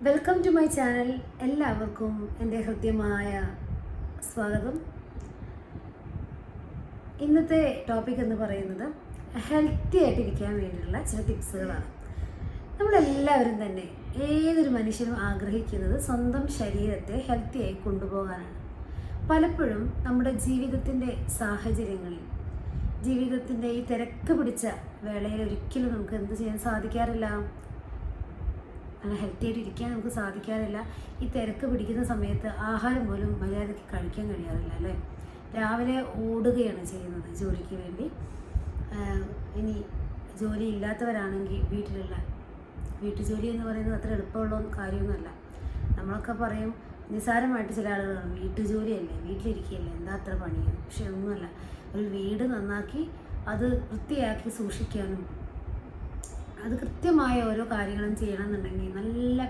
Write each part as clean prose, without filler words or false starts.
Welcome to my channel. എല്ലാവർക്കും എൻ്റെ ഹൃദ്യമായ സ്വാഗതം. ഇന്നത്തെ ടോപ്പിക് എന്ന് പറയുന്നത് ഹെൽത്തി ആയിട്ടിരിക്കാൻ വേണ്ടിയുള്ള ചില ടിപ്സുകളാണ്. നമ്മളെല്ലാവരും തന്നെ ഏതൊരു മനുഷ്യനും ആഗ്രഹിക്കുന്നത് സ്വന്തം ശരീരത്തെ ഹെൽത്തിയായി കൊണ്ടുപോകാനാണ്. പലപ്പോഴും നമ്മുടെ ജീവിതത്തിൻ്റെ സാഹചര്യങ്ങളിൽ, ജീവിതത്തിൻ്റെ ഈ തിരക്ക് പിടിച്ച വേളയിൽ ഒരിക്കലും നമുക്ക് എന്ത് ചെയ്യാൻ സാധിക്കാറില്ല, നല്ല ഹെൽത്തി ആയിട്ട് ഇരിക്കാൻ നമുക്ക് സാധിക്കാറില്ല. ഈ തിരക്ക് പിടിക്കുന്ന സമയത്ത് ആഹാരം പോലും മര്യാദയ്ക്ക് കഴിക്കാൻ കഴിയാറില്ല അല്ലേ. രാവിലെ ഓടുകയാണ് ചെയ്യുന്നത് ജോലിക്ക് വേണ്ടി. ഇനി ജോലി ഇല്ലാത്തവരാണെങ്കിൽ വീട്ടുജോലി എന്ന് പറയുന്നത് അത്ര എളുപ്പമുള്ള കാര്യമൊന്നുമല്ല. നമ്മളൊക്കെ പറയും, നിസ്സാരമായിട്ട് ചില ആളുകൾ പറയും വീട്ടുജോലിയല്ലേ, വീട്ടിലിരിക്കുകയല്ലേ, എന്താ അത്ര പണിയാണ്. പക്ഷെ ഒന്നുമല്ല. ഒരു വീട് നന്നാക്കി അത് വൃത്തിയാക്കി സൂക്ഷിക്കാനും അത് കൃത്യമായ ഓരോ കാര്യങ്ങളും ചെയ്യണമെന്നുണ്ടെങ്കിൽ നല്ല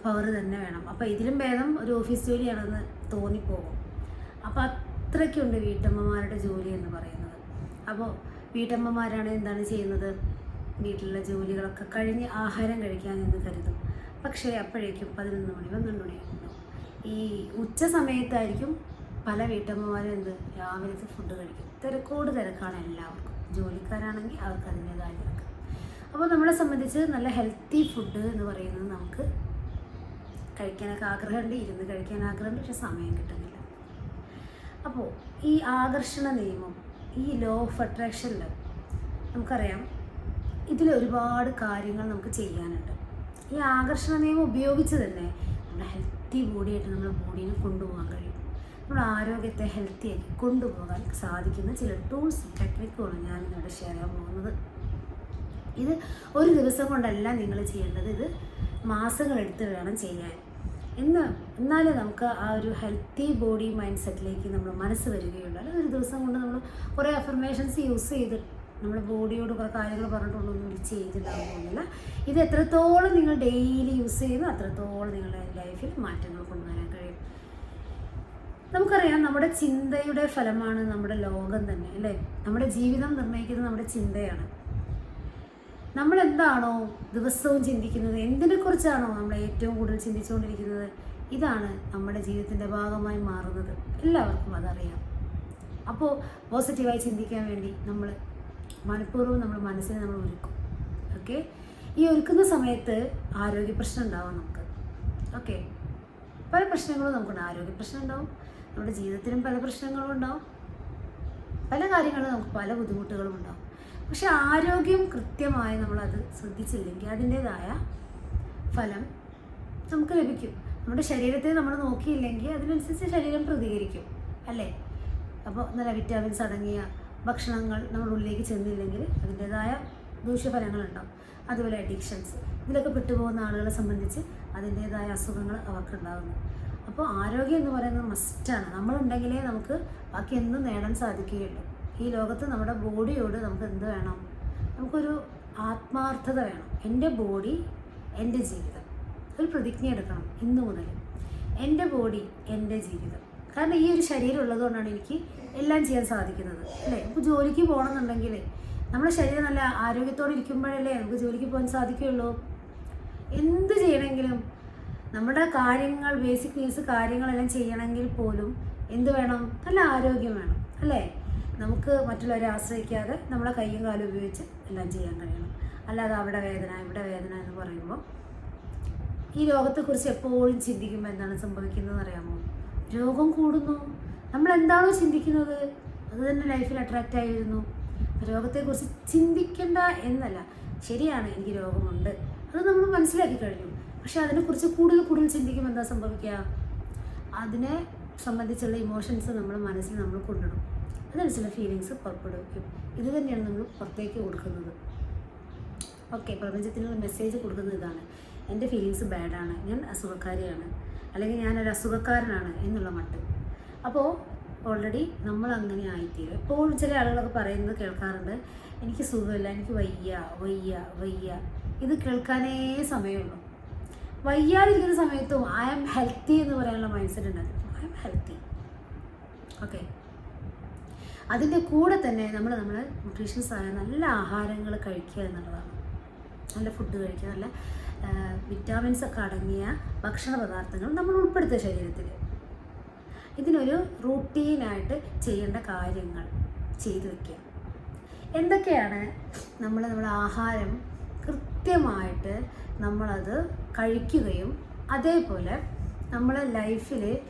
പവർ തന്നെ വേണം. അപ്പോൾ ഇതിലും ഭേദം ഒരു ഓഫീസ് ജോലിയാണെന്ന് തോന്നിപ്പോകും. അപ്പോൾ അത്രയ്ക്കുണ്ട് വീട്ടമ്മമാരുടെ ജോലി എന്ന് പറയുന്നത്. അപ്പോൾ വീട്ടമ്മമാരാണ് എന്താണ് ചെയ്യുന്നത്, വീട്ടിലുള്ള ജോലികളൊക്കെ കഴിഞ്ഞ് ആഹാരം കഴിക്കാൻ എന്ന് കരുതും. പക്ഷേ അപ്പോഴേക്കും 11 മണി 12 മണിയാകുമ്പോൾ ഈ ഉച്ച സമയത്തായിരിക്കും പല വീട്ടമ്മമാരും രാവിലത്തെ ഫുഡ് കഴിക്കും. തിരക്കാണ് എല്ലാവർക്കും. ജോലിക്കാരാണെങ്കിൽ അവർക്ക് അതിൻ്റേതായ തിരക്ക്. അപ്പോൾ നമ്മളെ സംബന്ധിച്ച് നല്ല ഹെൽത്തി ഫുഡ് എന്ന് പറയുന്നത് നമുക്ക് കഴിക്കാനൊക്കെ ആഗ്രഹമുണ്ട്, ഇരുന്ന് കഴിക്കാൻ ആഗ്രഹമുണ്ട്, പക്ഷെ സമയം കിട്ടുന്നില്ല. അപ്പോൾ ഈ ആകർഷണ നിയമം, ഈ ലോ ഓഫ് അട്രാക്ഷനിൽ നമുക്കറിയാം, ഇതിൽ ഒരുപാട് കാര്യങ്ങൾ നമുക്ക് ചെയ്യാനുണ്ട്. ഈ ആകർഷണ നിയമം ഉപയോഗിച്ച് തന്നെ നമ്മുടെ ഹെൽത്തി ബോഡിയായിട്ട് നമ്മുടെ ബോഡീനെ കൊണ്ടുപോകാൻ കഴിയും. നമ്മുടെ ആരോഗ്യത്തെ ഹെൽത്തിയാക്കി കൊണ്ടുപോകാൻ സാധിക്കുന്ന ചില ടൂൾസും ടെക്നിക്കുകളും ഞാനിന്നിവിടെ ഷെയർ ചെയ്യാൻ പോകുന്നത്. ഇത് ഒരു ദിവസം കൊണ്ടല്ല നിങ്ങൾ ചെയ്യേണ്ടത്, ഇത് മാസങ്ങളെടുത്ത് വേണം ചെയ്യാൻ. എന്നാലേ നമുക്ക് ആ ഒരു ഹെൽത്തി ബോഡി മൈൻഡ് സെറ്റിലേക്ക് നമ്മൾ മനസ്സ് വരികയുള്ളൂ. അല്ലെങ്കിൽ ഒരു ദിവസം കൊണ്ട് നമ്മൾ കുറേ അഫർമേഷൻസ് യൂസ് ചെയ്ത് നമ്മുടെ ബോഡിയോട് കുറേ കാര്യങ്ങൾ പറഞ്ഞിട്ടുള്ളൊന്നും ഒരു ചേഞ്ച് ഉണ്ടാകുന്നില്ല. ഇത് എത്രത്തോളം നിങ്ങൾ ഡെയിലി യൂസ് ചെയ്യുന്നു അത്രത്തോളം നിങ്ങളുടെ ലൈഫിൽ മാറ്റങ്ങൾ കൊണ്ടുവരാൻ കഴിയും. നമുക്കറിയാം, നമ്മുടെ ചിന്തയുടെ ഫലമാണ് നമ്മുടെ ലോകം തന്നെ അല്ലേ. നമ്മുടെ ജീവിതം നിർണ്ണയിക്കുന്നത് നമ്മുടെ ചിന്തയാണ്. നമ്മളെന്താണോ ദിവസവും ചിന്തിക്കുന്നത്, എന്തിനെക്കുറിച്ചാണോ നമ്മൾ ഏറ്റവും കൂടുതൽ ചിന്തിച്ചുകൊണ്ടിരിക്കുന്നത്, ഇതാണ് നമ്മുടെ ജീവിതത്തിൻ്റെ ഭാഗമായി മാറുന്നത്. എല്ലാവർക്കും അതറിയാം. അപ്പോൾ പോസിറ്റീവായി ചിന്തിക്കാൻ വേണ്ടി നമ്മൾ മനഃപൂർവ്വം നമ്മുടെ മനസ്സിനെ നമ്മൾ ഒരുക്കും. ഓക്കെ, ഈ ഒരുക്കുന്ന സമയത്ത് ആരോഗ്യ പ്രശ്നം ഉണ്ടാവും നമുക്ക്. ഓക്കെ, പല പ്രശ്നങ്ങളും നമുക്കുണ്ട്. ആരോഗ്യ പ്രശ്നം ഉണ്ടാവും, നമ്മുടെ ജീവിതത്തിലും പല പ്രശ്നങ്ങളും ഉണ്ടാവും, പല കാര്യങ്ങളും നമുക്ക് പല ബുദ്ധിമുട്ടുകളും ഉണ്ടാവും. പക്ഷെ ആരോഗ്യം കൃത്യമായി നമ്മളത് ശ്രദ്ധിച്ചില്ലെങ്കിൽ അതിൻ്റേതായ ഫലം നമുക്ക് ലഭിക്കും. നമ്മുടെ ശരീരത്തെ നമ്മൾ നോക്കിയില്ലെങ്കിൽ അതിനനുസരിച്ച് ശരീരം പ്രതികരിക്കും അല്ലേ. അപ്പോൾ നല്ല വിറ്റാമിൻസ് അടങ്ങിയ ഭക്ഷണങ്ങൾ നമ്മുടെ ഉള്ളിലേക്ക് ചെന്നില്ലെങ്കിൽ അതിൻ്റേതായ ദൂഷ്യഫലങ്ങളുണ്ടാവും. അതുപോലെ അഡിക്ഷൻസ്, ഇതിലൊക്കെ പെട്ടുപോകുന്ന ആളുകളെ സംബന്ധിച്ച് അതിൻ്റേതായ അസുഖങ്ങൾ അവർക്കുണ്ടാകുന്നു. അപ്പോൾ ആരോഗ്യം എന്ന് പറയുന്നത് മസ്റ്റാണ്. നമ്മളുണ്ടെങ്കിലേ നമുക്ക് ബാക്കി എന്തും നേടാൻ സാധിക്കുകയുള്ളൂ. ഈ ലോകത്ത് നമ്മുടെ ബോഡിയോട് നമുക്ക് എന്ത് വേണം, നമുക്കൊരു ആത്മാർത്ഥത വേണം. എൻ്റെ ബോഡി എൻ്റെ ജീവിതം, ഒരു പ്രതിജ്ഞ എടുക്കണം ഇന്നു മുതൽ. എൻ്റെ ബോഡി എൻ്റെ ജീവിതം. കാരണം ഈ ഒരു ശരീരം ഉള്ളതുകൊണ്ടാണ് എനിക്ക് എല്ലാം ചെയ്യാൻ സാധിക്കുന്നത് അല്ലേ. നമുക്ക് ജോലിക്ക് പോകണമെന്നുണ്ടെങ്കിൽ നമ്മുടെ ശരീരം നല്ല ആരോഗ്യത്തോടെ ഇരിക്കുമ്പോഴല്ലേ നമുക്ക് ജോലിക്ക് പോകാൻ സാധിക്കുകയുള്ളൂ. എന്ത് ചെയ്യണമെങ്കിലും നമ്മുടെ കാര്യങ്ങൾ, ബേസിക് നീഡ്സ് കാര്യങ്ങളെല്ലാം ചെയ്യണമെങ്കിൽ പോലും എന്ത് വേണം, നല്ല ആരോഗ്യം വേണം അല്ലേ. നമുക്ക് മറ്റുള്ളവരെ ആശ്രയിക്കാതെ നമ്മളെ കൈയും കാലും ഉപയോഗിച്ച് എല്ലാം ചെയ്യാൻ കഴിയണം. അല്ലാതെ അവിടെ വേദന ഇവിടെ വേദന എന്ന് പറയുമ്പോൾ ഈ രോഗത്തെക്കുറിച്ച് എപ്പോഴും ചിന്തിക്കുമ്പോൾ എന്താണ് സംഭവിക്കുന്നത് അറിയാമോ, രോഗം കൂടുന്നു. നമ്മൾ എന്താണോ ചിന്തിക്കുന്നത് അത് തന്നെ ലൈഫിൽ അട്രാക്റ്റ് വരുന്നു. രോഗത്തെക്കുറിച്ച് ചിന്തിക്കേണ്ട എന്നല്ല, ശരിയാണ് എനിക്ക് രോഗമുണ്ട്, അത് നമ്മൾ മനസ്സിലാക്കി കഴിഞ്ഞു. പക്ഷെ അതിനെക്കുറിച്ച് കൂടുതൽ ചിന്തിക്കുമ്പോൾ എന്താ സംഭവിക്കുക, അതിനെ സംബന്ധിച്ചുള്ള ഇമോഷൻസ് നമ്മുടെ മനസ്സിൽ നമ്മൾ കൊണ്ടിടും. അതിനനുസരിച്ചുള്ള ഫീലിങ്സ് പുറപ്പെടുവിക്കും. ഇത് തന്നെയാണ് നമ്മൾ പുറത്തേക്ക് കൊടുക്കുന്നത്. ഓക്കെ, പ്രപഞ്ചത്തിനുള്ള മെസ്സേജ് കൊടുക്കുന്നത് ഇതാണ്, എൻ്റെ ഫീലിങ്സ് ബാഡാണ്, ഞാൻ അസുഖക്കാരിയാണ്, അല്ലെങ്കിൽ ഞാനൊരു അസുഖക്കാരനാണ് എന്നുള്ള മട്ട്. അപ്പോൾ ഓൾറെഡി നമ്മൾ അങ്ങനെ ആയിത്തീരും. എപ്പോഴും ചില ആളുകളൊക്കെ പറയുന്നത് കേൾക്കാറുണ്ട്, എനിക്ക് സുഖമില്ല, എനിക്ക് വയ്യ. ഇത് കേൾക്കാനേ സമയമുള്ളൂ. വയ്യാതിരിക്കുന്ന സമയത്തും ഐ ആം ഹെൽത്തി എന്ന് പറയാനുള്ള മൈൻഡ് സെറ്റ് ഉണ്ടായിരുന്നു. I am healthy. ഓക്കെ, അതിൻ്റെ കൂടെ തന്നെ നമ്മൾ ന്യൂട്രീഷ്യൻസ് ആയ നല്ല ആഹാരങ്ങൾ കഴിക്കുക എന്നുള്ളതാണ്. നല്ല ഫുഡ് കഴിക്കുക, നല്ല വിറ്റാമിൻസ് ഒക്കെ അടങ്ങിയ ഭക്ഷണ പദാർത്ഥങ്ങൾ നമ്മൾ ഉൾപ്പെടുത്തുക ശരീരത്തിൽ. ഇതിനൊരു റൂട്ടീനായിട്ട് ചെയ്യേണ്ട കാര്യങ്ങൾ ചെയ്തു വയ്ക്കുക. എന്തൊക്കെയാണ്? നമ്മുടെ ആഹാരം കൃത്യമായിട്ട് നമ്മളത് കഴിക്കുകയും അതേപോലെ നമ്മളെ ലൈഫിൽ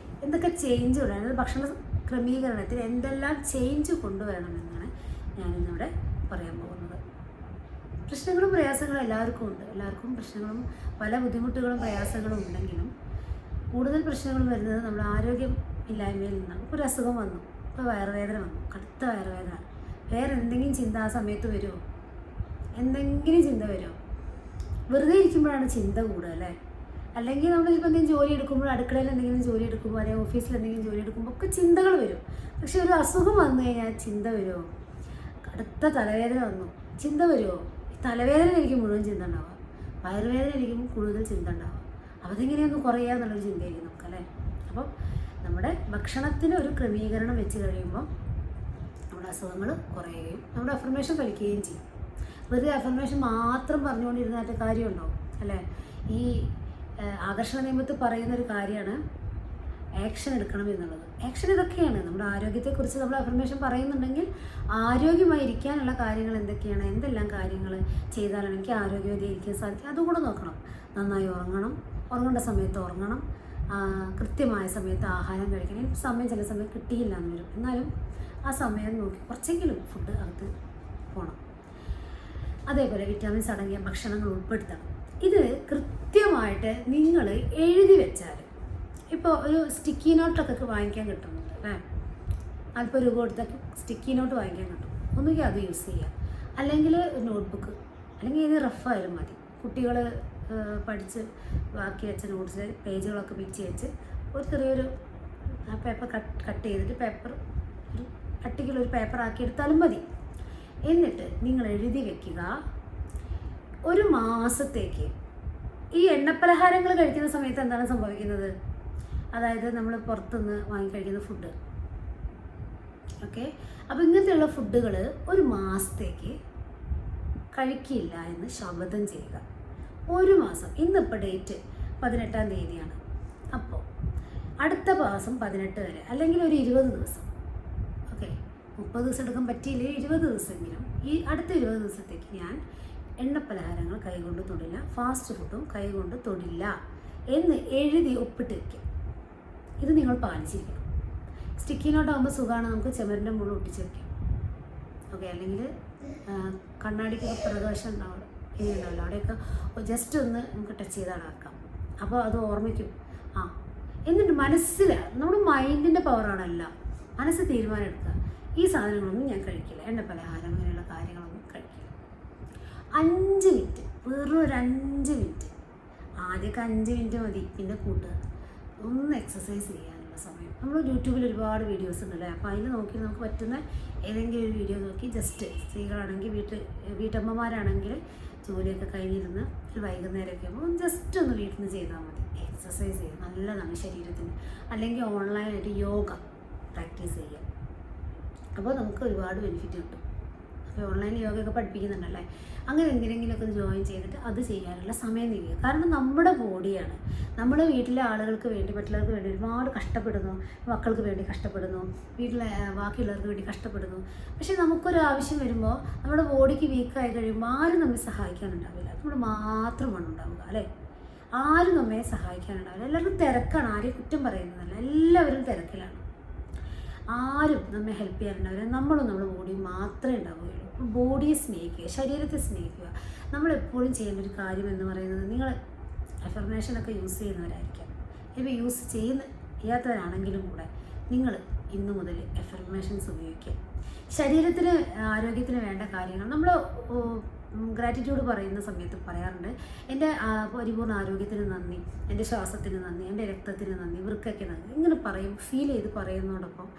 എന്തൊക്കെ ചേഞ്ച് കൊണ്ടുവരണം, ഭക്ഷണ ക്രമീകരണത്തിൽ എന്തെല്ലാം ചേഞ്ച് കൊണ്ടുവരണമെന്നാണ് ഞാനിന്നിവിടെ പറയാൻ പോകുന്നത്. പ്രശ്നങ്ങളും പ്രയാസങ്ങളും എല്ലാവർക്കും ഉണ്ട്. എല്ലാവർക്കും പ്രശ്നങ്ങളും പല ബുദ്ധിമുട്ടുകളും പ്രയാസങ്ങളും ഉണ്ടെങ്കിലും കൂടുതൽ പ്രശ്നങ്ങൾ വരുന്നത് നമ്മുടെ ആരോഗ്യം ഇല്ലായ്മയിൽ നിന്നാണ്. ഒരു അസുഖം വന്നു, ഇപ്പോൾ വയറുവേദന വന്നു, കടുത്ത വയറുവേദന, വേറെ എന്തെങ്കിലും ചിന്ത ആ സമയത്ത് വരുമോ? എന്തെങ്കിലും ചിന്ത വരുമോ? വെറുതെ ഇരിക്കുമ്പോഴാണ് ചിന്ത കൂടുക അല്ലേ? അല്ലെങ്കിൽ നമ്മളിപ്പോൾ എന്തെങ്കിലും ജോലി എടുക്കുമ്പോൾ, അടുക്കളയിൽ എന്തെങ്കിലും ജോലി എടുക്കുമ്പോൾ, അല്ലെങ്കിൽ ഓഫീസിൽ എന്തെങ്കിലും ജോലി എടുക്കുമ്പോൾ ഒക്കെ ചിന്തകൾ വരും. പക്ഷെ ഒരു അസുഖം വന്നു കഴിഞ്ഞാൽ ചിന്ത വരുമോ? കടുത്ത തലവേദന വന്നു, ചിന്ത വരുമോ? തലവേദന എനിക്ക് മുഴുവൻ ചിന്ത ഉണ്ടാവുക, വയറുവേദന എനിക്കും കൂടുതൽ ചിന്ത ഉണ്ടാവുക. അപ്പോൾ അതെങ്ങനെയൊന്ന് കുറയുക എന്നുള്ളൊരു ചിന്തയായിരിക്കും നമുക്കല്ലേ. അപ്പം നമ്മുടെ ഭക്ഷണത്തിന് ഒരു ക്രമീകരണം വെച്ച് കഴിയുമ്പം നമ്മുടെ അസുഖങ്ങൾ കുറയുകയും നമ്മുടെ അഫർമേഷൻ ഫലിക്കുകയും ചെയ്യും. വെറുതെ അഫർമേഷൻ മാത്രം പറഞ്ഞുകൊണ്ടിരുന്നിട്ട് കാര്യമുണ്ടോ അല്ലേ? ഈ ആകർഷണ നിയമത്തിൽ പറയുന്നൊരു കാര്യമാണ് ആക്ഷൻ എടുക്കണം എന്നുള്ളത്. ആക്ഷൻ ഇതൊക്കെയാണ്. നമ്മുടെ ആരോഗ്യത്തെക്കുറിച്ച് നമ്മൾ അഫർമേഷൻ പറയുന്നുണ്ടെങ്കിൽ ആരോഗ്യമായിരിക്കാനുള്ള കാര്യങ്ങൾ എന്തൊക്കെയാണ്, എന്തെല്ലാം കാര്യങ്ങൾ ചെയ്താലാണ് എനിക്ക് ആരോഗ്യവതിയായിരിക്കാൻ സാധിക്കും, അതുകൂടെ നോക്കണം. നന്നായി ഉറങ്ങണം, ഉറങ്ങേണ്ട സമയത്ത് ഉറങ്ങണം, കൃത്യമായ സമയത്ത് ആഹാരം കഴിക്കണം. സമയം ചില സമയം കിട്ടിയില്ല എന്ന് വരും, എന്നാലും ആ സമയം നോക്കി കുറച്ചെങ്കിലും ഫുഡ് അകത്ത് പോകണം. അതേപോലെ വിറ്റാമിൻസ് അടങ്ങിയ ഭക്ഷണങ്ങൾ ഉൾപ്പെടുത്തണം. ഇത് കൃത്യമായിട്ട് നിങ്ങൾ എഴുതി വെച്ചാൽ, ഇപ്പോൾ ഒരു സ്റ്റിക്കി നോട്ടൊക്കെ വാങ്ങിക്കാൻ കിട്ടുന്നുണ്ട് അല്ലേ? 40 രൂപ കൊടുത്തൊക്കെ സ്റ്റിക്കി നോട്ട് വാങ്ങിക്കാൻ കിട്ടും. ഒന്നുകിൽ അത് യൂസ് ചെയ്യുക, അല്ലെങ്കിൽ നോട്ട്ബുക്ക്, അല്ലെങ്കിൽ ഏത് റഫായാലും മതി. കുട്ടികൾ പഠിച്ച് ബാക്കി വെച്ച നോട്ട്സ് പേജുകളൊക്കെ പിച്ച് വെച്ച് ഒരു ചെറിയൊരു പേപ്പർ കട്ട് ചെയ്തിട്ട് പേപ്പർ ഒരു കട്ടിക്കുള്ളൊരു പേപ്പർ ആക്കി എടുത്താലും മതി. എന്നിട്ട് നിങ്ങൾ എഴുതി വെക്കുക, ഒരു മാസത്തേക്ക് ഈ എണ്ണപ്പലഹാരങ്ങൾ കഴിക്കുന്ന സമയത്ത് എന്താണ് സംഭവിക്കുന്നത്? അതായത് നമ്മൾ പുറത്തുനിന്ന് വാങ്ങിക്കഴിക്കുന്ന ഫുഡ്, ഓക്കെ, അപ്പോൾ ഇങ്ങനത്തെയുള്ള ഫുഡുകൾ ഒരു മാസത്തേക്ക് കഴിക്കില്ല എന്ന് ശപഥം ചെയ്യുക. ഒരു മാസം. ഇന്നിപ്പോൾ ഡേറ്റ് 18-ാം തീയതിയാണ്. അപ്പോൾ അടുത്ത മാസം 18 വരെ, അല്ലെങ്കിൽ ഒരു 20 ദിവസം, ഓക്കെ, 30 ദിവസം എടുക്കാൻ പറ്റിയില്ലേ, 20 ദിവസമെങ്കിലും ഈ അടുത്ത 20 ദിവസത്തേക്ക് ഞാൻ എണ്ണപ്പലഹാരങ്ങൾ കൈകൊണ്ട് തൊടില്ല, ഫാസ്റ്റ് ഫുഡും കൈകൊണ്ട് തൊടില്ല എന്ന് എഴുതി ഒപ്പിട്ട് വയ്ക്കും. ഇത് നിങ്ങൾ പാലിച്ചിരിക്കണം. സ്റ്റിക്കി നോട്ടാകുമ്പോൾ സുഖമാണ്, നമുക്ക് ചുമരിൻ്റെ മുകളിൽ ഒട്ടിച്ച് വയ്ക്കാം, ഓക്കെ, അല്ലെങ്കിൽ കണ്ണാടിക്ക് പ്രകാശം ഉണ്ടാവും, ഇങ്ങനെയുണ്ടാവില്ല, അവിടെയൊക്കെ ജസ്റ്റ് ഒന്ന് നമുക്ക് ടച്ച് ചെയ്താണ് ആക്കാം. അപ്പോൾ അത് ഓർമ്മിക്കും. എന്നിട്ട് മനസ്സിൽ നമ്മുടെ മൈൻഡിൻ്റെ പവറാണല്ല, മനസ്സ് തീരുമാനം എടുക്കുക, ഈ സാധനങ്ങളൊന്നും ഞാൻ കഴിക്കില്ല, എണ്ണപ്പലഹാരം അങ്ങനെയുള്ള കാര്യങ്ങളൊന്നും കഴിക്കില്ല. 5 മിനിറ്റ്, വെറും ഒരു 5 മിനിറ്റ്, ആദ്യമൊക്കെ 5 മിനിറ്റ് മതി, പിന്നെ കൂട്ടുക, ഒന്ന് എക്സസൈസ് ചെയ്യാനുള്ള സമയം. നമ്മൾ യൂട്യൂബിൽ ഒരുപാട് വീഡിയോസ് ഉണ്ടല്ലേ, അപ്പോൾ അതിൽ നോക്കി നമുക്ക് പറ്റുന്ന ഏതെങ്കിലും ഒരു വീഡിയോ നോക്കി ജസ്റ്റ്, സ്ത്രീകളാണെങ്കിൽ വീട്ടമ്മമാരാണെങ്കിൽ ജോലിയൊക്കെ കഴിഞ്ഞിരുന്ന് ഒരു വൈകുന്നേരമൊക്കെ ആകുമ്പോൾ ജസ്റ്റ് ഒന്ന് വീട്ടിൽ നിന്ന് ചെയ്താൽ മതി. എക്സസൈസ് ചെയ്യുക നല്ലതാണ് ശരീരത്തിന്. അല്ലെങ്കിൽ ഓൺലൈനായിട്ട് യോഗ പ്രാക്ടീസ് ചെയ്യുക, അപ്പോൾ നമുക്ക് ഒരുപാട് ബെനിഫിറ്റ് കിട്ടും. അപ്പോൾ ഓൺലൈനിൽ യോഗയൊക്കെ പഠിപ്പിക്കുന്നുണ്ടല്ലേ, അങ്ങനെ എന്തിനെങ്കിലുമൊക്കെ ജോയിൻ ചെയ്തിട്ട് അത് ചെയ്യാനുള്ള സമയം നീക്കുക. കാരണം നമ്മുടെ ബോഡിയാണ്, നമ്മുടെ വീട്ടിലെ ആളുകൾക്ക് വേണ്ടി, മറ്റുള്ളവർക്ക് വേണ്ടി ഒരുപാട് കഷ്ടപ്പെടുന്നു, മക്കൾക്ക് വേണ്ടി കഷ്ടപ്പെടുന്നു, വീട്ടിലെ ബാക്കിയുള്ളവർക്ക് വേണ്ടി കഷ്ടപ്പെടുന്നു. പക്ഷേ നമുക്കൊരു ആവശ്യം വരുമ്പോൾ നമ്മുടെ ബോഡിക്ക് വീക്കായി കഴിയുമ്പോൾ ആരും നമ്മെ സഹായിക്കാനുണ്ടാവില്ല, നമ്മൾ മാത്രമാണ് ഉണ്ടാവുക അല്ലേ? ആരും നമ്മെ സഹായിക്കാനുണ്ടാവില്ല. എല്ലാവർക്കും തിരക്കാണ്, ആരെയും കുറ്റം പറയുന്നതല്ല, എല്ലാവരും തിരക്കിലാണ്, ആരും നമ്മെ ഹെൽപ്പ് ചെയ്യാനുണ്ടാവില്ല. നമ്മളും നമ്മുടെ ബോഡിയും മാത്രമേ ഉണ്ടാവുകയുള്ളൂ. ബോഡിയെ സ്നേഹിക്കുക, ശരീരത്തെ സ്നേഹിക്കുക. നമ്മളെപ്പോഴും ചെയ്യേണ്ട ഒരു കാര്യം എന്ന് പറയുന്നത്, നിങ്ങൾ അഫർമേഷനൊക്കെ യൂസ് ചെയ്യുന്നവരായിരിക്കാം, ഇപ്പോൾ യൂസ് ചെയ്യാത്തവരാണെങ്കിലും കൂടെ നിങ്ങൾ ഇന്നു മുതൽ അഫർമേഷൻസ് ഉപയോഗിക്കുക. ശരീരത്തിന് ആരോഗ്യത്തിന് വേണ്ട കാര്യങ്ങൾ നമ്മൾ ഗ്രാറ്റിറ്റ്യൂഡ് പറയുന്ന സമയത്ത് പറയാറുണ്ട്, എൻ്റെ പരിപൂർണ്ണ ആരോഗ്യത്തിന് നന്ദി, എൻ്റെ ശ്വാസത്തിന് നന്ദി, എൻ്റെ രക്തത്തിന് നന്ദി, വൃക്കയ്ക്ക് നന്ദി, ഇങ്ങനെ പറയും, ഫീൽ ചെയ്ത് പറയുന്നതോടൊപ്പം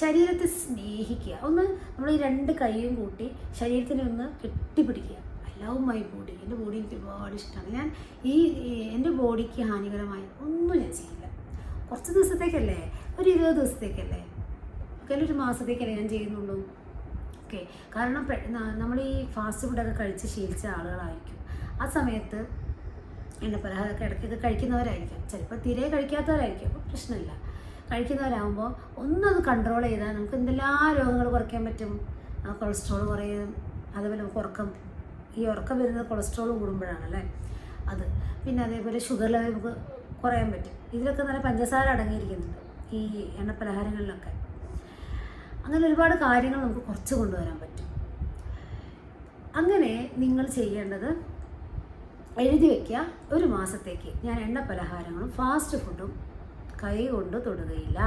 ശരീരത്തെ സ്നേഹിക്കുക. ഒന്ന് നമ്മൾ ഈ 2 കൈയും കൂട്ടി ശരീരത്തിനെ ഒന്ന് കെട്ടിപ്പിടിക്കുക. ഐ ലവ് മൈ ബോഡി, എൻ്റെ ബോഡി എനിക്ക് ഒരുപാട് ഇഷ്ടമാണ്, ഞാൻ എൻ്റെ ബോഡിക്ക് ഹാനികരമായി ഒന്നും ഞാൻ ചെയ്യില്ല. കുറച്ച് ദിവസത്തേക്കല്ലേ, ഒരു 20 ദിവസത്തേക്കല്ലേ, ഒക്കെ ഒരു മാസത്തേക്കല്ലേ ഞാൻ ചെയ്യുന്നുള്ളൂ, ഓക്കെ. കാരണം നമ്മൾ ഈ ഫാസ്റ്റ് ഫുഡൊക്കെ കഴിച്ച് ശീലിച്ച ആളുകളായിരിക്കും. ആ സമയത്ത് എണ്ണപ്പലഹാരമൊക്കെ ഇടയ്ക്കൊക്കെ കഴിക്കുന്നവരായിരിക്കും, ചിലപ്പോൾ തീരെ കഴിക്കാത്തവരായിരിക്കും, അപ്പോൾ പ്രശ്നമില്ല. കഴിക്കുന്നവരാകുമ്പോൾ ഒന്നത് കൺട്രോൾ ചെയ്താൽ നമുക്ക് എന്തെല്ലാം രോഗങ്ങൾ കുറയ്ക്കാൻ പറ്റും. കൊളസ്ട്രോൾ കുറയും, അതേപോലെ നമുക്ക് ഉറക്കം വരുന്നത് കൊളസ്ട്രോൾ കൂടുമ്പോഴാണല്ലേ അത്. പിന്നെ അതേപോലെ ഷുഗർ ലെവൽ നമുക്ക് കുറയാൻ പറ്റും. ഇതിലൊക്കെ നല്ല പഞ്ചസാര അടങ്ങിയിരിക്കുന്നുണ്ട് ഈ എണ്ണപ്പലഹാരങ്ങളിലൊക്കെ. അങ്ങനെ ഒരുപാട് കാര്യങ്ങൾ നമുക്ക് കുറച്ച് കൊണ്ടുവരാൻ പറ്റും. അങ്ങനെ നിങ്ങൾ ചെയ്യേണ്ടത് എഴുതി വയ്ക്കുക, ഒരു മാസത്തേക്ക് ഞാൻ എണ്ണപ്പലഹാരങ്ങളും ഫാസ്റ്റ് ഫുഡും കൈ കൊണ്ട് തൊടുകയില്ല,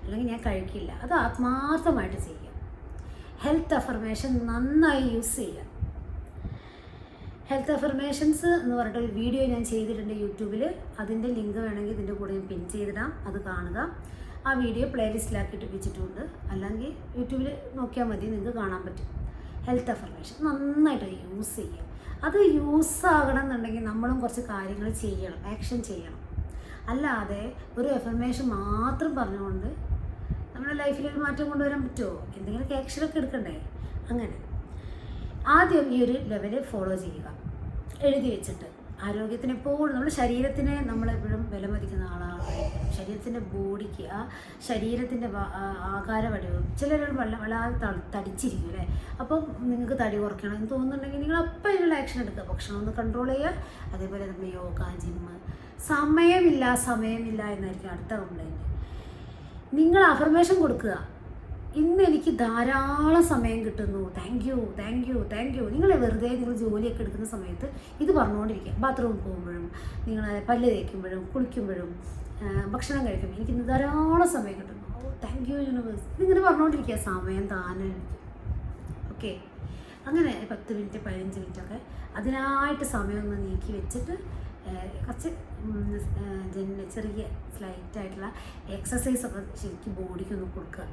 അല്ലെങ്കിൽ ഞാൻ കഴിക്കില്ല. അത് ആത്മാർത്ഥമായിട്ട് ചെയ്യുക. ഹെൽത്ത് അഫർമേഷൻ നന്നായി യൂസ് ചെയ്യുക. ഹെൽത്ത് അഫർമേഷൻസ് എന്ന് പറഞ്ഞിട്ട് ഒരു വീഡിയോ ഞാൻ ചെയ്തിട്ടുണ്ട് യൂട്യൂബിൽ. അതിൻ്റെ ലിങ്ക് വേണമെങ്കിൽ ഇതിൻ്റെ കൂടെ ഞാൻ പിൻ ചെയ്തിടാം, അത് കാണുക. ആ വീഡിയോ പ്ലേലിസ്റ്റിലാക്കിയിട്ട് വെച്ചിട്ടുണ്ട്, അല്ലെങ്കിൽ യൂട്യൂബിൽ നോക്കിയാൽ മതി, നിങ്ങൾക്ക് കാണാൻ പറ്റും. ഹെൽത്ത് അഫർമേഷൻ നന്നായിട്ട് യൂസ് ചെയ്യുക. അത് യൂസ് ആകണം എന്നുണ്ടെങ്കിൽ നമ്മളും കുറച്ച് കാര്യങ്ങൾ ചെയ്യണം, ആക്ഷൻ ചെയ്യണം. അല്ലാതെ ഒരു അഫർമേഷൻ മാത്രം പറഞ്ഞുകൊണ്ട് നമ്മുടെ ലൈഫിൽ ഒരു മാറ്റം കൊണ്ടുവരാൻ പറ്റുമോ? എന്തെങ്കിലുമൊക്കെ ആക്ഷനൊക്കെ എടുക്കണ്ടേ? അങ്ങനെ ആദ്യം ഈ ഒരു ലെവല് ഫോളോ ചെയ്യുക, എഴുതി വെച്ചിട്ട്. ആരോഗ്യത്തിന് എപ്പോഴും നമ്മുടെ ശരീരത്തിനെ നമ്മളെപ്പോഴും വിലമതിക്കുന്ന ആളായിരിക്കും. ശരീരത്തിൻ്റെ ബോഡിക്ക്, ആ ശരീരത്തിൻ്റെ ആകാര വടിവ്, ചിലർ വല്ലാതെ തടിച്ചിരിക്കും അല്ലേ. അപ്പം നിങ്ങൾക്ക് തടി കുറയ്ക്കണം എന്ന് തോന്നുന്നുണ്ടെങ്കിൽ നിങ്ങൾ അപ്പം ഇതിനുള്ള ആക്ഷൻ എടുക്കുക. ഭക്ഷണം ഒന്ന് കൺട്രോൾ ചെയ്യുക. അതേപോലെ നമ്മൾ യോഗ, ജിമ്മ്. സമയമില്ല എന്നായിരിക്കും അടുത്ത കംപ്ലൈൻറ്റ്. നിങ്ങൾ അഫർമേഷൻ കൊടുക്കുക, ഇന്ന് എനിക്ക് ധാരാളം സമയം കിട്ടുന്നു, താങ്ക് യു. നിങ്ങൾ വെറുതെ നിങ്ങൾ ജോലിയൊക്കെ എടുക്കുന്ന സമയത്ത് ഇത് പറഞ്ഞുകൊണ്ടിരിക്കുക. ബാത്റൂമിൽ പോകുമ്പോഴും, നിങ്ങൾ പല്ല് തേക്കുമ്പോഴും, കുളിക്കുമ്പോഴും, ഭക്ഷണം കഴിക്കുമ്പോൾ എനിക്കിന്ന് ധാരാളം സമയം കിട്ടുന്നു, താങ്ക് യു യൂണിവേഴ്സ്. ഇതിങ്ങനെ പറഞ്ഞുകൊണ്ടിരിക്കുക, സമയം താനെ. ഓക്കെ, അങ്ങനെ 10 മിനിറ്റ് 15 മിനിറ്റൊക്കെ അതിനായിട്ട് സമയം ഒന്ന് നീക്കി വെച്ചിട്ട് കുറച്ച് ചെറിയ സ്ലൈറ്റായിട്ടുള്ള എക്സസൈസൊക്കെ ശരിക്കും ബോഡിക്കൊന്ന് കൊടുക്കുക.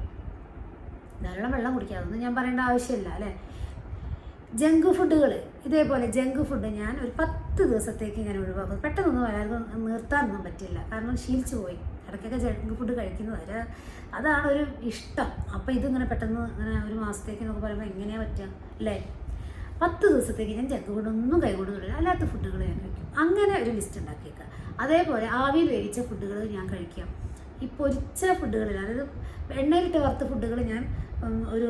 ധാരാളം വെള്ളം കുടിക്കുക, അതൊന്നും ഞാൻ പറയേണ്ട ആവശ്യമില്ല അല്ലേ. ജങ്ക് ഫുഡുകൾ, ഇതേപോലെ ജങ്ക് ഫുഡ് ഞാൻ ഒരു 10 ദിവസത്തേക്ക് ഞാൻ ഒഴിവാക്കും. പെട്ടെന്നൊന്നും നിർത്താനൊന്നും പറ്റില്ല, കാരണം ശീലിച്ചു പോയി. ഇടയ്ക്കൊക്കെ ജങ്ക് ഫുഡ് കഴിക്കുന്നത് അതാണ് ഒരു ഇഷ്ടം. അപ്പോൾ ഇതിങ്ങനെ പെട്ടെന്ന് ഇങ്ങനെ ഒരു മാസത്തേക്ക് എന്നൊക്കെ പറയുമ്പോൾ എങ്ങനെയാണ് പറ്റുക അല്ലേ. 10 ദിവസത്തേക്ക് ഞാൻ ജങ്ക് ഫുഡൊന്നും കൈകൊണ്ട് തൊടില്ല, അല്ലാത്ത ഫുഡുകൾ ഞാൻ കഴിക്കും. അങ്ങനെ ഒരു ലിസ്റ്റ് ഉണ്ടാക്കിയേക്കുക. അതേപോലെ ആവിയിൽ വേവിച്ച ഫുഡുകൾ ഞാൻ കഴിക്കാം. ഈ പൊരിച്ച ഫുഡുകളിൽ, അതായത് എണ്ണയിലിട്ട് വറുത്ത ഫുഡുകൾ ഞാൻ ഒരു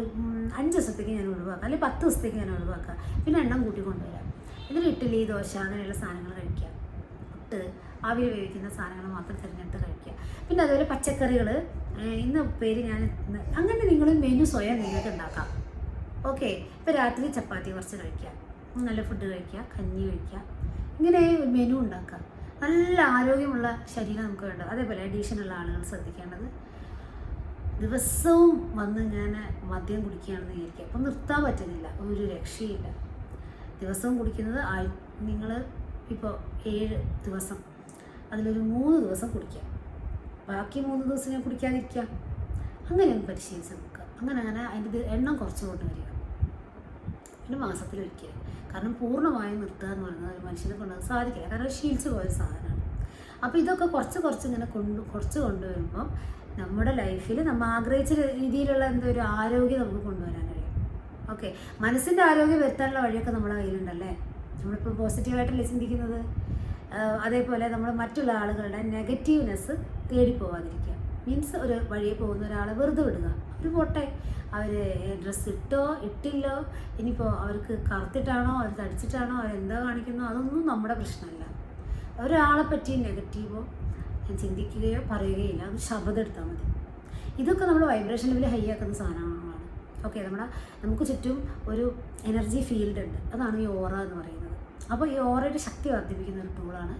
5 ദിവസത്തേക്ക് ഞാൻ ഒഴിവാക്കാം, അല്ലെങ്കിൽ 10 ദിവസത്തേക്ക് ഞാൻ ഒഴിവാക്കാം. പിന്നെ എണ്ണം കൂട്ടി കൊണ്ടുവരാം. ഇതിൽ ഇഡ്ഡലി, ദോശ അങ്ങനെയുള്ള സാധനങ്ങൾ കഴിക്കുക. പുട്ട്, ആവിയിൽ വേവിക്കുന്ന സാധനങ്ങൾ മാത്രം തിരഞ്ഞെടുത്ത് കഴിക്കുക. പിന്നെ അതുപോലെ പച്ചക്കറികൾ, ഇന്ന് ഉപ്പേരി ഞാൻ അങ്ങനെ നിങ്ങൾ മെനു സ്വയം നിങ്ങൾക്ക് ഉണ്ടാക്കാം. ഓക്കെ, ഇപ്പോൾ രാത്രി ചപ്പാത്തി കുറച്ച് കഴിക്കുക, നല്ല ഫുഡ് കഴിക്കുക, കഞ്ഞി കഴിക്കുക, ഇങ്ങനെ ഒരു മെനു ഉണ്ടാക്കുക. നല്ല ആരോഗ്യമുള്ള ശരീരം നമുക്ക് വേണ്ടത്. അതേപോലെ അഡീഷനുള്ള ആളുകൾ ശ്രദ്ധിക്കേണ്ടത്, ദിവസവും വന്ന് ഞാൻ മദ്യം കുടിക്കുകയാണെന്ന് വിചാരിക്കുക, അപ്പം നിർത്താൻ പറ്റുന്നില്ല, ഒരു രക്ഷയില്ല. ദിവസവും കുടിക്കുന്നത് നിങ്ങൾ ഇപ്പോൾ 7 ദിവസം, അതിലൊരു 3 ദിവസം കുടിക്കുക, ബാക്കി 3 ദിവസം ഞാൻ കുടിക്കാതിരിക്കുക. അങ്ങനെ ഒന്ന് പരിശീലിച്ച് നോക്കുക. അങ്ങനെ അതിൻ്റെ എണ്ണം കുറച്ച് കൊണ്ടുവരിക. പിന്നെ മാസത്തിലൊരിക്കൽ. കാരണം പൂർണ്ണമായും നിർത്തുക എന്ന് പറയുന്നത് ഒരു മനുഷ്യനെ കൊണ്ടത് സാധിക്കില്ല, കാരണം ശീലിച്ച് പോയ സാധനമാണ്. അപ്പോൾ ഇതൊക്കെ കുറച്ച് ഇങ്ങനെ കൊണ്ടുവരുമ്പോൾ നമ്മുടെ ലൈഫിൽ നമ്മൾ ആഗ്രഹിച്ച രീതിയിലുള്ള ഒരു ആരോഗ്യം നമുക്ക് കൊണ്ടുവരാൻ കഴിയും. ഓക്കെ, മനസ്സിൻ്റെ ആരോഗ്യം വരുത്താനുള്ള വഴിയൊക്കെ നമ്മുടെ കയ്യിലുണ്ടല്ലേ. നമ്മളിപ്പോൾ പോസിറ്റീവായിട്ടല്ലേ ചിന്തിക്കുന്നത്. അതേപോലെ നമ്മൾ മറ്റുള്ള ആളുകളുടെ നെഗറ്റീവ്നെസ് തേടിപ്പോവാതിരിക്കുക. മീൻസ് ഒരു വഴിയെ പോകുന്ന ഒരാളെ വെറുതെ വിടുക, അവർ പോട്ടെ, അവർ ഡ്രസ്സ് ഇട്ടില്ലോ, ഇനിയിപ്പോൾ അവർക്ക് കറുത്തിട്ടാണോ, അവർ തടിച്ചിട്ടാണോ, അവരെന്താ കാണിക്കുന്നോ, അതൊന്നും നമ്മുടെ പ്രശ്നമല്ല. ഒരാളെ പറ്റി നെഗറ്റീവോ ചിന്തിക്കുകയോ പറയുകയില്ല, അത് ശബ്ദം എടുത്താൽ മതി. ഇതൊക്കെ നമ്മൾ വൈബ്രേഷൻ ലെവൽ ഹൈ ആക്കുന്ന സാധനങ്ങളാണ്. ഓക്കെ, നമുക്ക് ചുറ്റും ഒരു എനർജി ഫീൽഡ് ഉണ്ട്, അതാണ് ഈ ഓറ എന്ന് പറയുന്നത്. അപ്പോൾ ഈ ഓറയുടെ ശക്തി വർദ്ധിപ്പിക്കുന്ന ഒരു ടൂളാണ്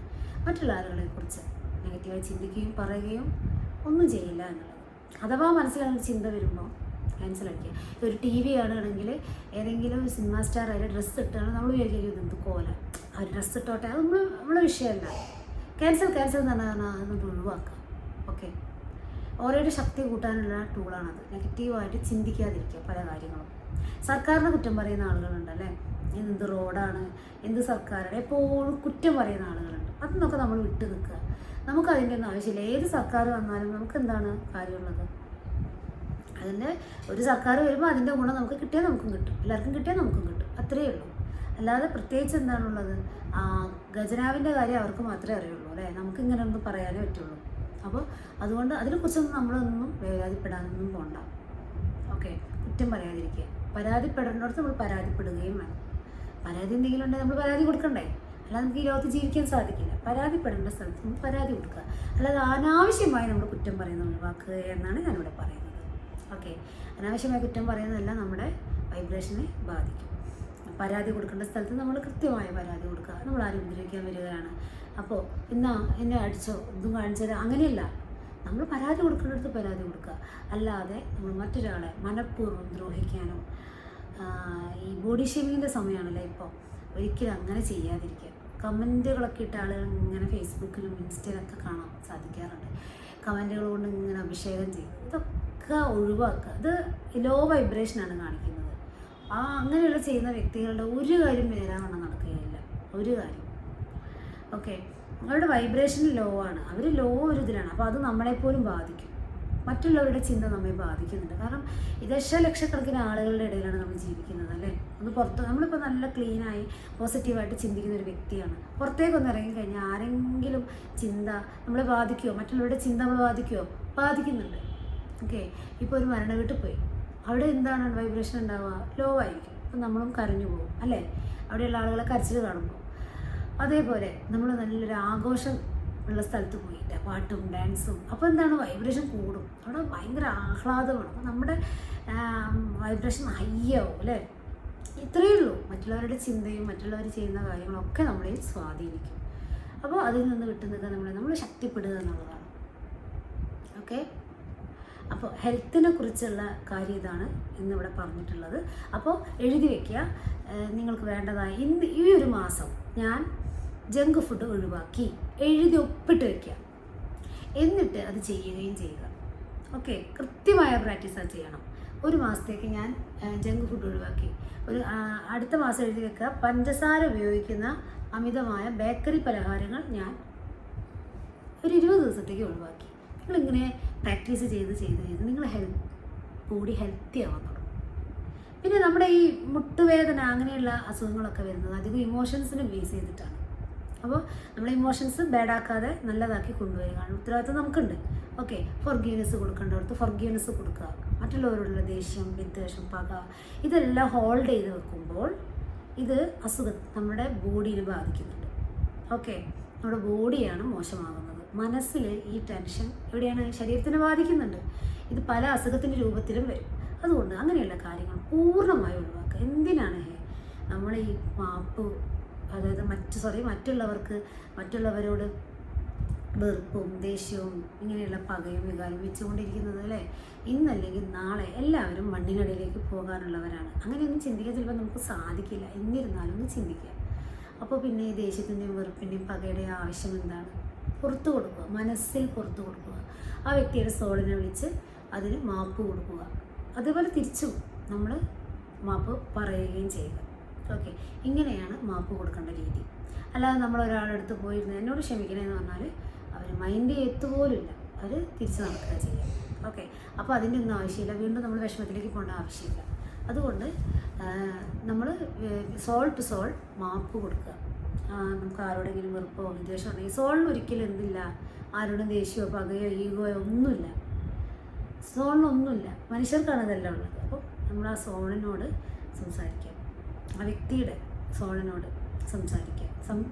മറ്റുള്ള ആളുകളെക്കുറിച്ച് നെഗറ്റീവായി ചിന്തിക്കുകയും പറയുകയും ഒന്നും ചെയ്യില്ല എന്നുള്ളത്. അഥവാ മനസ്സിലൊരു ചിന്ത വരുമ്പോൾ ക്യാൻസൽ അടിക്കുക. ഒരു TV കാണുകയാണെങ്കിൽ ഏതെങ്കിലും ഒരു സിനിമ സ്റ്റാർ അതിൻ്റെ ഡ്രസ്സ് ഇട്ടാണ് നമ്മൾ വിചാരിക്കും എന്ത് കോല, ആ ഡ്രസ്സ് ഇട്ടോട്ടെ, അത് നമ്മളെ വിഷയമല്ല. ക്യാൻസൽ എന്ന് പറഞ്ഞാൽ അതൊന്നും ഒഴിവാക്കുക. ഓക്കെ, ഓരോയുടെ ശക്തി കൂട്ടാനുള്ള ടൂളാണത്. നെഗറ്റീവായിട്ട് ചിന്തിക്കാതിരിക്കുക പല കാര്യങ്ങളും. സർക്കാരിനെ കുറ്റം പറയുന്ന ആളുകളുണ്ടല്ലേ, എന്ത് റോഡാണ്, എന്ത് സർക്കാരാണ്, എപ്പോഴും കുറ്റം പറയുന്ന ആളുകളുണ്ട്. അതിനൊക്കെ നമ്മൾ വിട്ടു നിൽക്കുക. നമുക്ക് അതിൻ്റെ ഒന്നും ആവശ്യമില്ല. ഏത് സർക്കാർ വന്നാലും നമുക്ക് എന്താണ് കാര്യമുള്ളത്? അതിൻ്റെ ഒരു സർക്കാർ വരുമ്പോൾ അതിൻ്റെ ഗുണം നമുക്ക് കിട്ടിയാൽ നമുക്കും കിട്ടും, എല്ലാവർക്കും കിട്ടിയാൽ നമുക്കും കിട്ടും, അത്രയേ ഉള്ളൂ. അല്ലാതെ പ്രത്യേകിച്ച് എന്താണുള്ളത്, ഖജനാവിൻ്റെ കാര്യം അവർക്ക് മാത്രമേ അറിയുള്ളൂ അല്ലേ, നമുക്ക് ഇങ്ങനെ ഒന്നും പറയാനേ പറ്റുള്ളൂ. അപ്പോൾ അതുകൊണ്ട് അതിനെക്കുറിച്ചൊന്നും നമ്മളൊന്നും വേവലാതിപ്പെടാനൊന്നും പോകണ്ട. ഓക്കെ, കുറ്റം പറയാതിരിക്കുക. പരാതിപ്പെടേണ്ടടുത്ത് നമ്മൾ പരാതിപ്പെടുകയും വേണം. പരാതി എന്തെങ്കിലും ഉണ്ടെങ്കിൽ നമ്മൾ പരാതി കൊടുക്കണ്ടേ, അല്ലാതെ നമുക്ക് ഈ ലോകത്ത് ജീവിക്കാൻ സാധിക്കില്ല. പരാതിപ്പെടേണ്ട സ്ഥലത്ത് നമ്മൾ പരാതി കൊടുക്കുക, അല്ലാതെ അനാവശ്യമായി നമ്മൾ കുറ്റം പറയുന്നത് ഒഴിവാക്കുക എന്നാണ് ഞാനിവിടെ പറയുന്നത്. ഓക്കെ, അനാവശ്യമായി കുറ്റം പറയുന്നതെല്ലാം നമ്മുടെ വൈബ്രേഷനെ ബാധിക്കും. പരാതി കൊടുക്കേണ്ട സ്ഥലത്ത് നമ്മൾ കൃത്യമായ പരാതി കൊടുക്കുക. നമ്മൾ ആരും ഉപദ്രവിക്കാൻ വരികയാണ്, അപ്പോൾ എന്നെ അടിച്ചോ ഇതും കാണിച്ചത്, അങ്ങനെയല്ല. നമ്മൾ പരാതി കൊടുക്കേണ്ടടുത്ത് പരാതി കൊടുക്കുക, അല്ലാതെ നമ്മൾ മറ്റൊരാളെ മനഃപൂർവ്വം ദ്രോഹിക്കാനോ, ഈ ബോഡി ഷേമിങ്ങിൻ്റെ സമയമാണല്ലോ ഇപ്പോൾ, ഒരിക്കലും അങ്ങനെ ചെയ്യാതിരിക്കുക. കമൻറ്റുകളൊക്കെ ഇട്ട ആളുകൾ ഇങ്ങനെ ഫേസ്ബുക്കിലും ഇൻസ്റ്റയിലൊക്കെ കാണാൻ സാധിക്കാറുണ്ട്. കമൻറ്റുകൾ കൊണ്ട് ഇങ്ങനെ അഭിഷേകം ചെയ്യും. ഇതൊക്കെ ഒഴിവാക്കുക. ഇത് ലോ വൈബ്രേഷനാണ് കാണിക്കുന്നത്. അങ്ങനെയുള്ള ചെയ്യുന്ന വ്യക്തികളുടെ ഒരു കാര്യം നേരാവണ്ണം നടക്കുകയില്ല, ഒരു കാര്യം. ഓക്കെ, അവരുടെ വൈബ്രേഷൻ ലോ ആണ്, അവർ ലോ ഒരു ഇതിലാണ്. അപ്പോൾ അത് നമ്മളെപ്പോലും ബാധിക്കും, മറ്റുള്ളവരുടെ ചിന്ത നമ്മെ ബാധിക്കുന്നുണ്ട്. കാരണം ദശലക്ഷക്കണക്കിന് ആളുകളുടെ ഇടയിലാണ് നമ്മൾ ജീവിക്കുന്നത് അല്ലേ. ഒന്ന് പുറത്ത് നമ്മളിപ്പോൾ നല്ല ക്ലീനായി പോസിറ്റീവായിട്ട് ചിന്തിക്കുന്ന ഒരു വ്യക്തിയാണ്. പുറത്തേക്കൊന്ന് ഇറങ്ങിക്കഴിഞ്ഞാൽ ആരെങ്കിലും ചിന്ത നമ്മളെ ബാധിക്കുമോ, മറ്റുള്ളവരുടെ ചിന്ത നമ്മളെ ബാധിക്കുമോ? ബാധിക്കുന്നുണ്ട്. ഓക്കെ, ഇപ്പോൾ ഒരു മരണ വീട്ടിൽ പോയി, അവിടെ എന്താണ് വൈബ്രേഷൻ ഉണ്ടാവുക? ലോ ആയിരിക്കും. അപ്പം നമ്മളും കരഞ്ഞു പോകും അല്ലേ, അവിടെയുള്ള ആളുകളെ കരച്ചിൽ കാണുമ്പോൾ. അതേപോലെ നമ്മൾ നല്ലൊരു ആഘോഷം ഉള്ള സ്ഥലത്ത് പോയിട്ട് പാട്ടും ഡാൻസും, അപ്പോൾ എന്താണ്, വൈബ്രേഷൻ കൂടും, അവിടെ ഭയങ്കര ആഹ്ലാദമാണ്. അപ്പോൾ നമ്മുടെ വൈബ്രേഷൻ ഹൈയാവും അല്ലേ. ഇത്രയേ ഉള്ളൂ. മറ്റുള്ളവരുടെ ചിന്തയും മറ്റുള്ളവർ ചെയ്യുന്ന കാര്യങ്ങളൊക്കെ നമ്മളെ സ്വാധീനിക്കും. അപ്പോൾ അതിൽ നിന്ന് വിട്ടുനിൽക്കാൻ നമ്മൾ ശക്തിപ്പെടുക എന്നുള്ളതാണ്. ഓക്കെ, അപ്പോൾ ഹെൽത്തിനെ കുറിച്ചുള്ള കാര്യം ഇതാണ് ഇന്നിവിടെ പറഞ്ഞിട്ടുള്ളത്. അപ്പോൾ എഴുതി വയ്ക്കുക, നിങ്ങൾക്ക് വേണ്ടതായ ഈ ഒരു മാസം ഞാൻ ജങ്ക് ഫുഡ് ഒഴിവാക്കി എഴുതി ഒപ്പിട്ട് വയ്ക്കുക. എന്നിട്ട് അത് ചെയ്യുകയും ചെയ്യുക. ഓക്കെ, കൃത്യമായ പ്രാക്ടീസ് അത് ചെയ്യണം. ഒരു മാസത്തേക്ക് ഞാൻ ജങ്ക് ഫുഡ് ഒഴിവാക്കി. അടുത്ത മാസം എഴുതി വെക്കുക, പഞ്ചസാര ഉപയോഗിക്കുന്ന അമിതമായ ബേക്കറി പലഹാരങ്ങൾ ഞാൻ ഒരു 20 ദിവസത്തേക്ക് ഒഴിവാക്കി. നിങ്ങളിങ്ങനെ പ്രാക്ടീസ് ചെയ്ത് നിങ്ങൾ ബോഡി ഹെൽത്തി ആവാൻ തുടങ്ങും. പിന്നെ നമ്മുടെ ഈ മുട്ടുവേദന അങ്ങനെയുള്ള അസുഖങ്ങളൊക്കെ വരുന്നത് അധികം ഇമോഷൻസിനെ ബേസ് ചെയ്തിട്ടാണ്. അപ്പോൾ നമ്മൾ ഇമോഷൻസ് ബാഡാക്കാതെ നല്ലതാക്കി കൊണ്ടുവരിക ഉത്തരവാദിത്വം നമുക്കുണ്ട്. ഓക്കെ, ഫോർഗീവ്നെസ് കൊടുക്കേണ്ടവർക്ക് ഫോർഗീവ്നെസ് കൊടുക്കുക. മറ്റുള്ളവരോടുള്ള ദേഷ്യം, വിദ്വേഷം, പക ഇതെല്ലാം ഹോൾഡ് ചെയ്ത് വെക്കുമ്പോൾ ഇത് അസുഖം നമ്മുടെ ബോഡിയെ ബാധിക്കുന്നുണ്ട്. ഓക്കെ, നമ്മുടെ ബോഡിയാണ് മോശമാകുന്നത്. മനസ്സിൽ ഈ ടെൻഷൻ എവിടെയാണ്, ശരീരത്തിനെ ബാധിക്കുന്നുണ്ട്. ഇത് പല അസുഖത്തിൻ്റെ രൂപത്തിലും വരും. അതുകൊണ്ട് അങ്ങനെയുള്ള കാര്യങ്ങൾ പൂർണ്ണമായി ഒഴിവാക്കുക. എന്തിനാണ് നമ്മൾ ഈ മാപ്പ്, അതായത് മറ്റുള്ളവരോട് വെറുപ്പും ദേഷ്യവും ഇങ്ങനെയുള്ള പകയും വികാരം വെച്ചുകൊണ്ടിരിക്കുന്നത് അല്ലേ. ഇന്നല്ലെങ്കിൽ നാളെ എല്ലാവരും മണ്ണിനടിയിലേക്ക് പോകാനുള്ളവരാണ്. അങ്ങനെയൊന്നും ചിന്തിക്കാൻ ചിലപ്പോൾ നമുക്ക് സാധിക്കില്ല. എന്നിരുന്നാലും ഒന്ന് ചിന്തിക്കുക. അപ്പോൾ പിന്നെ ഈ ദേഷ്യത്തിൻ്റെയും വെറുപ്പിൻ്റെയും പകയുടെയും ആവശ്യം എന്താണ്? പുറത്തു കൊടുക്കുക, മനസ്സിൽ പുറത്തു കൊടുക്കുക. ആ വ്യക്തിയുടെ സോളിനെ വിളിച്ച് അതിന് മാപ്പ് കൊടുക്കുക. അതേപോലെ തിരിച്ചും നമ്മൾ മാപ്പ് പറയുകയും ചെയ്യുക. ഓക്കെ, ഇങ്ങനെയാണ് മാപ്പ് കൊടുക്കേണ്ട രീതി. അല്ലാതെ നമ്മൾ ഒരാളെടുത്ത് പോയിരുന്ന് എന്നോട് ക്ഷമിക്കണമെന്ന് പറഞ്ഞാൽ അവർ മൈൻഡ് എത്തുപോലുമില്ല, അവർ തിരിച്ച് നടക്കുക ചെയ്യുക. ഓക്കെ, അപ്പോൾ അതിൻ്റെ ഒന്നും ആവശ്യമില്ല. വീണ്ടും നമ്മൾ വിഷമത്തിലേക്ക് പോകേണ്ട ആവശ്യമില്ല. അതുകൊണ്ട് നമ്മൾ സോൾ ടു സോൾ മാപ്പ് കൊടുക്കുക. നമുക്ക് ആരോടെങ്കിലും വെറുപ്പോ വിദ്വേഷമോ ഉണ്ടെങ്കിൽ സോളിന് ഒരിക്കലും എന്തില്ല, ആരോടും ദേഷ്യമോ പകയോ ഈഗോയോ ഒന്നുമില്ല. സോളിനൊന്നുമില്ല, മനുഷ്യർക്കാണ് അതെല്ലാം ഉള്ളത്. അപ്പോൾ നമ്മൾ ആ സോളിനോട് സംസാരിക്കുക, ആ വ്യക്തിയുടെ സോളിനോട് സംസാരിക്കുക.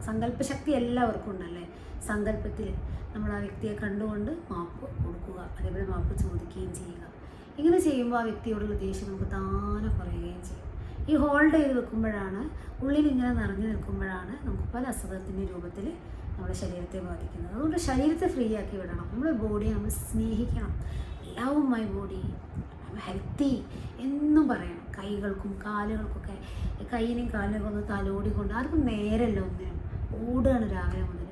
സങ്കല്പശക്തി എല്ലാവർക്കും ഉണ്ടല്ലേ. സങ്കല്പത്തിൽ നമ്മൾ ആ വ്യക്തിയെ കണ്ടുകൊണ്ട് മാപ്പ് കൊടുക്കുക, അതേപോലെ മാപ്പ് ചോദിക്കുകയും ചെയ്യുക. ഇങ്ങനെ ചെയ്യുമ്പോൾ ആ വ്യക്തിയോടുള്ള ദേഷ്യം നമുക്ക് താനെ കുറയുകയും ചെയ്യും. ഈ ഹോൾഡ് ചെയ്ത് വെക്കുമ്പോഴാണ്, ഉള്ളിൽ ഇങ്ങനെ നിറഞ്ഞു നിൽക്കുമ്പോഴാണ് നമുക്ക് പല അസുഖത്തിൻ്റെ രൂപത്തിൽ നമ്മുടെ ശരീരത്തെ ബാധിക്കുന്നത്. അതുകൊണ്ട് ശരീരത്തെ ഫ്രീ ആക്കി വിടണം. നമ്മുടെ ബോഡിയെ നമ്മൾ സ്നേഹിക്കണം. ലവ് മൈ ബോഡി, ഹെൽത്തി എന്നും പറയണം. കൈകൾക്കും കാലുകൾക്കൊക്കെ, കൈയിനെയും കാലിനൊക്കെ ഒന്ന് തലോടിക്കൊണ്ട്, ആർക്കും നേരമല്ല ഒന്നിനും, ഓടുകയാണ് രാവിലെ മുതൽ.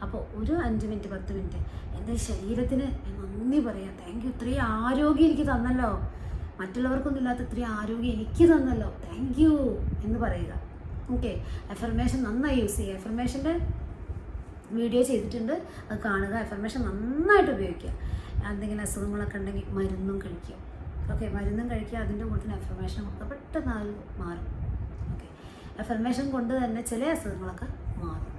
അപ്പോൾ ഒരു 5 മിനിറ്റ് 10 മിനിറ്റ് എൻ്റെ ശരീരത്തിന് നന്ദി പറയാം. താങ്ക് യു, ഇത്രയും ആരോഗ്യം എനിക്ക് തന്നല്ലോ, മറ്റുള്ളവർക്കൊന്നും ഇല്ലാത്ത ഇത്രയും ആരോഗ്യം എനിക്ക് തന്നല്ലോ, താങ്ക് യു എന്ന് പറയുക. ഓക്കെ, അഫർമേഷൻ നന്നായി യൂസ് ചെയ്യുക. അഫർമേഷൻ്റെ വീഡിയോ ചെയ്തിട്ടുണ്ട്, അത് കാണുക. അഫർമേഷൻ നന്നായിട്ട് ഉപയോഗിക്കുക. എന്തെങ്കിലും അസുഖങ്ങളൊക്കെ ഉണ്ടെങ്കിൽ മരുന്നും കഴിക്കുക. ഓക്കെ, മരുന്നും കഴിക്കുക, അതിൻ്റെ കൂട്ടത്തിൽ അഫർമേഷൻ കൊടുക്കുക, പെട്ടെന്ന് അത് മാറും. ഓക്കെ, അഫർമേഷൻ കൊണ്ട് തന്നെ ചില അസുഖങ്ങളൊക്കെ മാറും.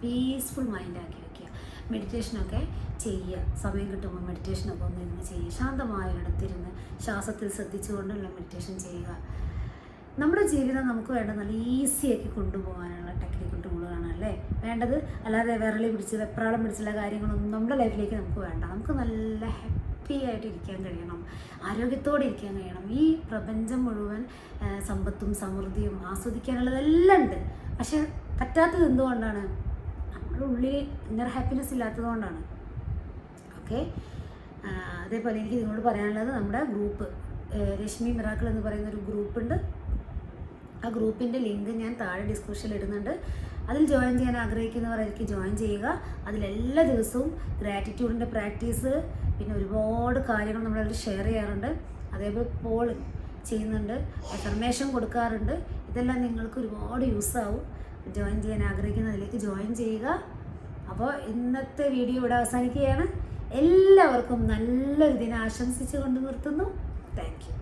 പീസ്ഫുൾ മൈൻഡാക്കി വയ്ക്കുക. മെഡിറ്റേഷനൊക്കെ ചെയ്യുക. സമയം കിട്ടുമ്പോൾ മെഡിറ്റേഷനൊക്കെ ഒന്നിരുന്ന് ചെയ്യുക. ശാന്തമായ ഒരിടത്തിരുന്ന് ശ്വാസത്തിൽ ശ്രദ്ധിച്ചുകൊണ്ടുള്ള മെഡിറ്റേഷൻ ചെയ്യുക. നമ്മുടെ ജീവിതം നമുക്ക് വേണ്ട നല്ല ഈസിയാക്കി കൊണ്ടുപോകാനുള്ള ടെക്നിക്കൽ ടൂളുകളാണ് അല്ലേ വേണ്ടത്. അല്ലാതെ വിരളി പിടിച്ച് വെപ്രാളം പിടിച്ചുള്ള കാര്യങ്ങളൊന്നും നമ്മുടെ ലൈഫിലേക്ക് നമുക്ക് വേണ്ട. നമുക്ക് നല്ല ഹാപ്പി ആയിട്ട് ഇരിക്കാൻ കഴിയണം, ആരോഗ്യത്തോടെ ഇരിക്കാൻ കഴിയണം. ഈ പ്രപഞ്ചം മുഴുവൻ സമ്പത്തും സമൃദ്ധിയും ആസ്വദിക്കാനുള്ളതെല്ലാം ഉണ്ട്. പക്ഷെ പറ്റാത്തത് എന്തുകൊണ്ടാണ്? നമ്മുടെ ഉള്ളിൽ ഇന്നർ ഹാപ്പിനെസ് ഇല്ലാത്തതുകൊണ്ടാണ്. ഓക്കെ. അതേപോലെ എനിക്ക് നിങ്ങളോട് പറയാനുള്ളത്, നമ്മുടെ ഗ്രൂപ്പ് രശ്മി മിറാക്കിൾ എന്ന് പറയുന്ന ഒരു ഗ്രൂപ്പുണ്ട്. ആ ഗ്രൂപ്പിൻ്റെ ലിങ്ക് ഞാൻ താഴെ ഡിസ്ക്രിപ്ഷനിൽ ഇടുന്നുണ്ട്. അതിൽ ജോയിൻ ചെയ്യാൻ ആഗ്രഹിക്കുന്നവരായിരിക്കും ജോയിൻ ചെയ്യുക. അതിലെല്ലാ ദിവസവും ഗ്രാറ്റിറ്റ്യൂഡിൻ്റെ പ്രാക്ടീസ്, പിന്നെ ഒരുപാട് കാര്യങ്ങൾ നമ്മളതിൽ ഷെയർ ചെയ്യാറുണ്ട്. അതേപോലെ പോൾ ചെയ്യുന്നുണ്ട്, അഫർമേഷൻ കൊടുക്കാറുണ്ട്. ഇതെല്ലാം നിങ്ങൾക്ക് ഒരുപാട് യൂസാവും. ജോയിൻ ചെയ്യാൻ ആഗ്രഹിക്കുന്നതിലേക്ക് ജോയിൻ ചെയ്യുക. അപ്പോൾ ഇന്നത്തെ വീഡിയോ ഇവിടെ അവസാനിക്കുകയാണ്. എല്ലാവർക്കും നല്ലൊരു ദിനം ആശംസിച്ചുകൊണ്ട് നിർത്തുന്നു. Thank you.